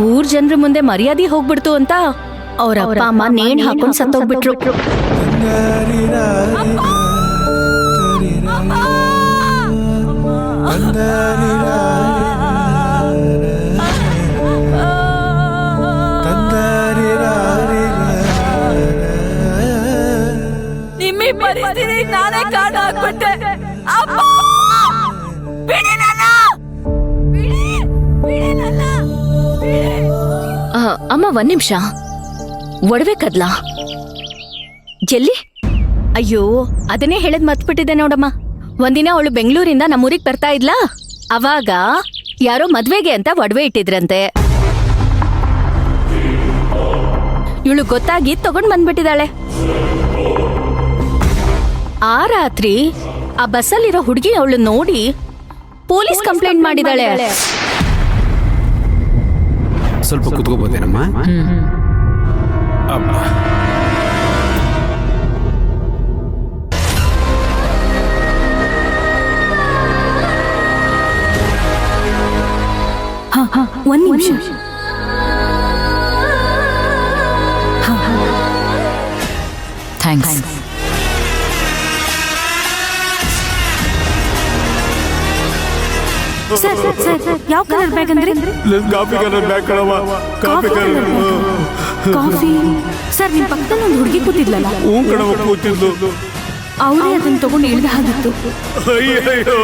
ಊರ್ ಜನರ ಮುಂದೆ ಮರ್ಯಾದೆ ಹೋಗ್ಬಿಡ್ತು ಅಂತ ಅವ್ರ ಅಪ್ಪ ಅಮ್ಮ ನೇಣ್ ಹಾಕೊಂಡ್ ಸತ್ತೋಗ್ಬಿಟ್ರು. ನಿಮ್ಮ ಪರಿಸ್ಥಿತಿ ನಾನೇ ಕಾರಣ ಆಗ್ಬಿಟ್ಟೆ. ಅಮ್ಮ ಒಂದ್ ನಿಮಿಷ, ಒಡವೆ ಕದ್ಲಾ ಎಲ್ಲಿ? ಅಯ್ಯೋ ಅದನ್ನೇ ಹೇಳದ್ ಮತ್ಬಿಟ್ಟಿದೆ ನೋಡಮ್ಮ. ಒಂದಿನ ಅವಳು ಬೆಂಗಳೂರಿಂದ ನಮ್ಮೂರಿಗೆ ಬರ್ತಾ ಇದ್ಲಾ, ಅವಾಗ ಯಾರೋ ಮದ್ವೆಗೆ ಅಂತ ಒಡವೆ ಇಟ್ಟಿದ್ರಂತೆ. ಇವಳು ಗೊತ್ತಾಗಿ ತಗೊಂಡ್ ಬಂದ್ಬಿಟ್ಟಿದ್ದಾಳೆ. ಆ ರಾತ್ರಿ ಆ ಬಸ್ಸಲ್ಲಿರೋ ಹುಡುಗಿ ಅವಳು ನೋಡಿ ಪೊಲೀಸ್ ಕಂಪ್ಲೇಂಟ್ ಮಾಡಿದಾಳೆ. ಸ್ವಲ್ಪ ಕುತ್ಕೋಬೋದೇನಮ್ಮ? ಒಂದ್ ನಿಮಿಷ. ಥ್ಯಾಂಕ್ಸ್. ಸರ್ ಯಾವ ಕಲರ್ ಬ್ಯಾಗ್ ಅಂದ್ರೆ? ಕಾಫಿ ಕಲರ್ ಬ್ಯಾಗ್ ಕಣವ. Coffee colour. ಕಾಫಿ. ಸರ್ ನಿಮ್ ಪಕ್ಕದಲ್ಲಿ ಒಂದು ಹುಡುಗಿ ಕೂತಿದ್ಲಲ್ಲ? ಹ್ಞೂ ಕಣವ, ಕೂತಿದ್ಲು. ಅವರೇ ಅದನ್ನ ತಗೊಂಡು ಇಳಿದ ಹಾಗಿತ್ತು. ಅಯ್ಯಯ್ಯೋ,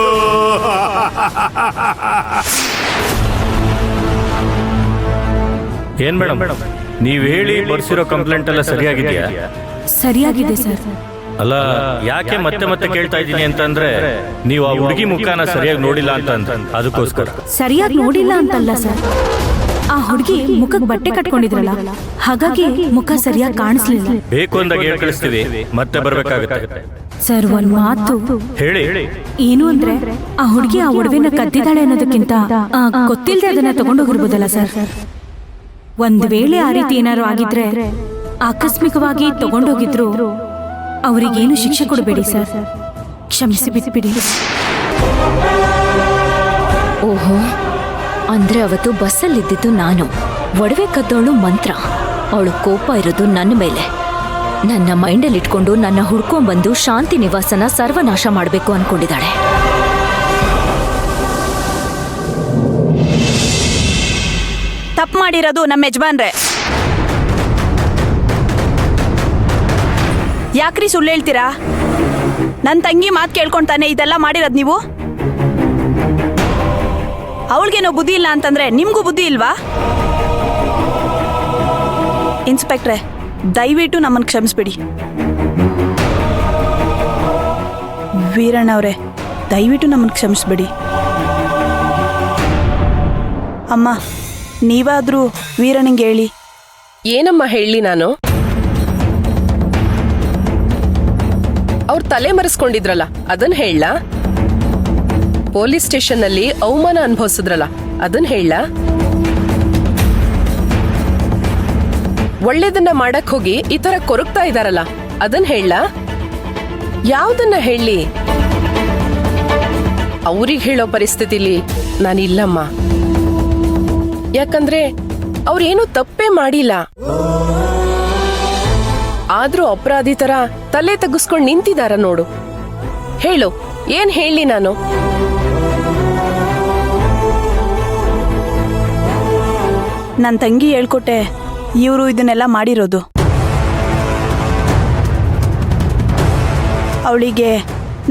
ಏನ್ ಮೇಡಮ್, ನೀವ್ ಹೇಳಿ ಬರ್ಸಿರೋ ಕಂಪ್ಲೇಂಟ್ ಎಲ್ಲ ಸರಿಯಾಗಿದೆಯಾ? ಸರಿಯಾಗಿದೆ ಸರ್. ಅಲ್ಲ, ಯಾಕೆ ಮತ್ತೆ ಮತ್ತೆ ಕೇಳ್ತಾ ಇದ್ದೀನಿ ಅಂತಂದ್ರೆ ನೀವು ಆ ಹುಡುಗಿ ಮುಖನ ಸರಿಯಾಗಿ ನೋಡಿಲ್ಲ ಅಂತ ಅದಕ್ಕೋಸ್ಕರ. ಸರಿಯಾಗಿ ನೋಡಿಲ್ಲ ಅಂತಲ್ಲ ಸರ್, ಆ ಹುಡುಗಿ ಮುಖಕ್ಕೆ ಬಟ್ಟೆ ಕಟ್ಕೊಂಡಿದ್ರಲ್ಲ, ಹಾಗಾಗಿ ಮುಖ ಸರಿಯಾಗಿ ಕಾಣಿಸ್ಲಿಲ್ಲ. ಬೇಕು ಅಂದಾಗ ಹೇಳಿ ಕಳಿಸ್ತೀವಿ, ಮತ್ತೆ ಬರ್ಬೇಕಾಗುತ್ತೆ. ಸರ್ ಒಂದ್ ಮಾತು ಹೇಳಿ. ಏನು ಅಂದ್ರೆ, ಆ ಹುಡುಗಿ ಆ ಒಡವೆನ ಕದ್ದಿದ್ದಾಳೆ ಅನ್ನೋದಕ್ಕಿಂತ ಗೊತ್ತಿಲ್ಲದೆ ಅದನ್ನ ತಗೊಂಡೋಗಿರ್ಬೋದಲ್ಲ ಸರ್. ಒಂದ್ ವೇಳೆ ಆ ರೀತಿ ಏನಾದ್ರು ಆಗಿದ್ರೆ, ಆಕಸ್ಮಿಕವಾಗಿ ತಗೊಂಡೋಗಿದ್ರು, ಅವರಿಗೇನು ಶಿಕ್ಷೆ ಕೊಡಬೇಡಿ ಸರ್, ಕ್ಷಮಿಸಿ ಬಿಟ್ಬಿಡಿ. ಓಹೋ, ಅಂದ್ರೆ ಅವತ್ತು ಬಸ್ಸಲ್ಲಿದ್ದಿದ್ದು ನಾನು, ಒಡವೆ ಕದ್ದವಳು ಮಂತ್ರ. ಅವಳು ಕೋಪ ಇರೋದು ನನ್ನ ಮೇಲೆ. ನನ್ನ ಮೈಂಡಲ್ಲಿ ಇಟ್ಕೊಂಡು ನನ್ನ ಹುಡ್ಕೊಂಡ್ಬಂದು ಶಾಂತಿ ನಿವಾಸನ ಸರ್ವನಾಶ ಮಾಡಬೇಕು ಅನ್ಕೊಂಡಿದ್ದಾಳೆ. ತಪ್ಪು ಮಾಡಿರೋದು ನಮ್ಮ ಯಜಮಾನ್ರೆ. ಯಾಕ್ರಿ ಸುಳ್ಳು ಹೇಳ್ತೀರಾ? ನನ್ನ ತಂಗಿ ಮಾತು ಕೇಳ್ಕೊಂತಾನೆ ಇದೆಲ್ಲ ಮಾಡಿರೋದು ನೀವು. ಅವಳಿಗೇನೋ ಬುದ್ಧಿ ಇಲ್ಲ ಅಂತಂದ್ರೆ ನಿಮ್ಗೂ ಬುದ್ಧಿ ಇಲ್ವಾ? ಇನ್ಸ್ಪೆಕ್ಟ್ರೆ, ದಯವಿಟ್ಟು ನಮ್ಮನ್ನು ಕ್ಷಮಿಸ್ಬಿಡಿ. ವೀರಣ್ಣವ್ರೆ, ದಯವಿಟ್ಟು ನಮ್ಮನ್ನು ಕ್ಷಮಿಸ್ಬಿಡಿ. ಅಮ್ಮ, ನೀವಾದ್ರೂ ವೀರಣ್ಣಂಗೆ ಹೇಳಿ. ಏನಮ್ಮ ಹೇಳಿ ನಾನು? ಅವ್ರ ತಲೆ ಮರೆಸ್ಕೊಂಡಿದ್ರಲ್ಲ, ಅದನ್ನ ಹೇಳ. ಪೊಲೀಸ್ ಸ್ಟೇಷನ್ ನಲ್ಲಿ ಅವಮಾನ ಅನುಭವಿಸಿದ್ರಲ್ಲ, ಅದನ್ನ ಹೇಳ. ಒಳ್ಳೇದನ್ನ ಮಾಡಕ್ ಹೋಗಿ ಈ ತರ ಕೊರಗ್ತಾ ಇದಾರಲ್ಲ, ಅದನ್ನ ಹೇಳ. ಯಾವ್ದನ್ನ ಹೇಳಿ? ಅವ್ರಿಗೆ ಹೇಳೋ ಪರಿಸ್ಥಿತಿಲಿ ನಾನಿಲ್ಲಮ್ಮ. ಯಾಕಂದ್ರೆ ಅವ್ರೇನು ತಪ್ಪೇ ಮಾಡಿಲ್ಲ. ಆದ್ರೂ ಅಪರಾಧಿ ತರ ತಲೆ ತಗ್ಗಿಸ್ಕೊಂಡು ನಿಂತಿದಾರ ನೋಡು. ಹೇಳು, ಏನ್ ಹೇಳಿ ನಾನು? ನನ್ನ ತಂಗಿ ಹೇಳ್ಕೊಟ್ಟೆ ಇವರು ಇದನ್ನೆಲ್ಲ ಮಾಡಿರೋದು. ಅವಳಿಗೆ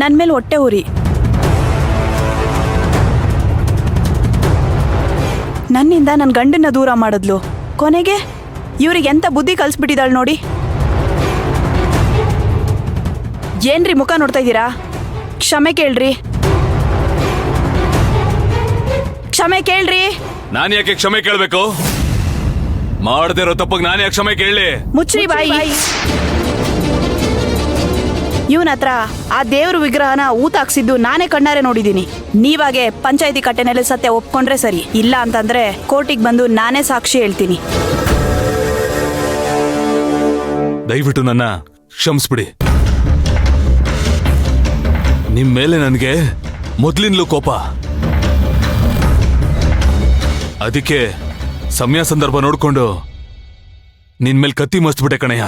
ನನ್ನ ಮೇಲೆ ಹೊಟ್ಟೆ ಉರಿ. ನನ್ನಿಂದ ನನ್ನ ಗಂಡನ್ನ ದೂರ ಮಾಡಿದ್ಲು. ಕೊನೆಗೆ ಇವ್ರಿಗೆ ಎಂತ ಬುದ್ಧಿ ಕಲಿಸ್ಬಿಟ್ಟಿದ್ದಾಳೆ ನೋಡಿ. ಏನ್ರಿ ಮುಖ ನೋಡ್ತಾ ಇದ್ದೀರಾ? ಕ್ಷಮೆ ಕೇಳ್ರಿ, ಕ್ಷಮೆ ಕೇಳ್ರಿ. ನಾನು ಯಾಕೆ ಕ್ಷಮೆ ಕೇಳಬೇಕು? ಮಾಡದೇ ಇರೋ ತಪ್ಪಿಗೆ ನಾನು ಯಾಕೆ ಕ್ಷಮೆ ಕೇಳಲಿ? ಮುಚ್ಚ್ರಿ ಬಾಯಿ. ಇವನ ಹತ್ರ ಆ ದೇವ್ರ ವಿಗ್ರಹನ ಊತ ಹಾಕ್ಸಿದ್ದು ನಾನೇ ಕಣ್ಣಾರೆ ನೋಡಿದ್ದೀನಿ. ನೀವಾಗೆ ಪಂಚಾಯತಿ ಕಟ್ಟೆನಲ್ಲಿ ಸತ್ಯ ಒಪ್ಕೊಂಡ್ರೆ ಸರಿ, ಇಲ್ಲ ಅಂತಂದ್ರೆ ಕೋರ್ಟಿಗೆ ಬಂದು ನಾನೇ ಸಾಕ್ಷಿ ಹೇಳ್ತೀನಿ. ದಯವಿಟ್ಟು ನನ್ನ ಕ್ಷಮಿಸ್ಬಿಡಿ. ನಿಮ್ ಮೇಲೆ ನನಗೆ ಮೊದ್ಲಿನ್ಲೂ ಕೋಪ. ಅದಕ್ಕೆ ಸಮಯ ಸಂದರ್ಭ ನೋಡ್ಕೊಂಡು ನಿನ್ ಮೇಲೆ ಕತ್ತಿ ಮಸ್ತ್ಬಿಟ್ಟೆ ಕಣಯ್ಯ.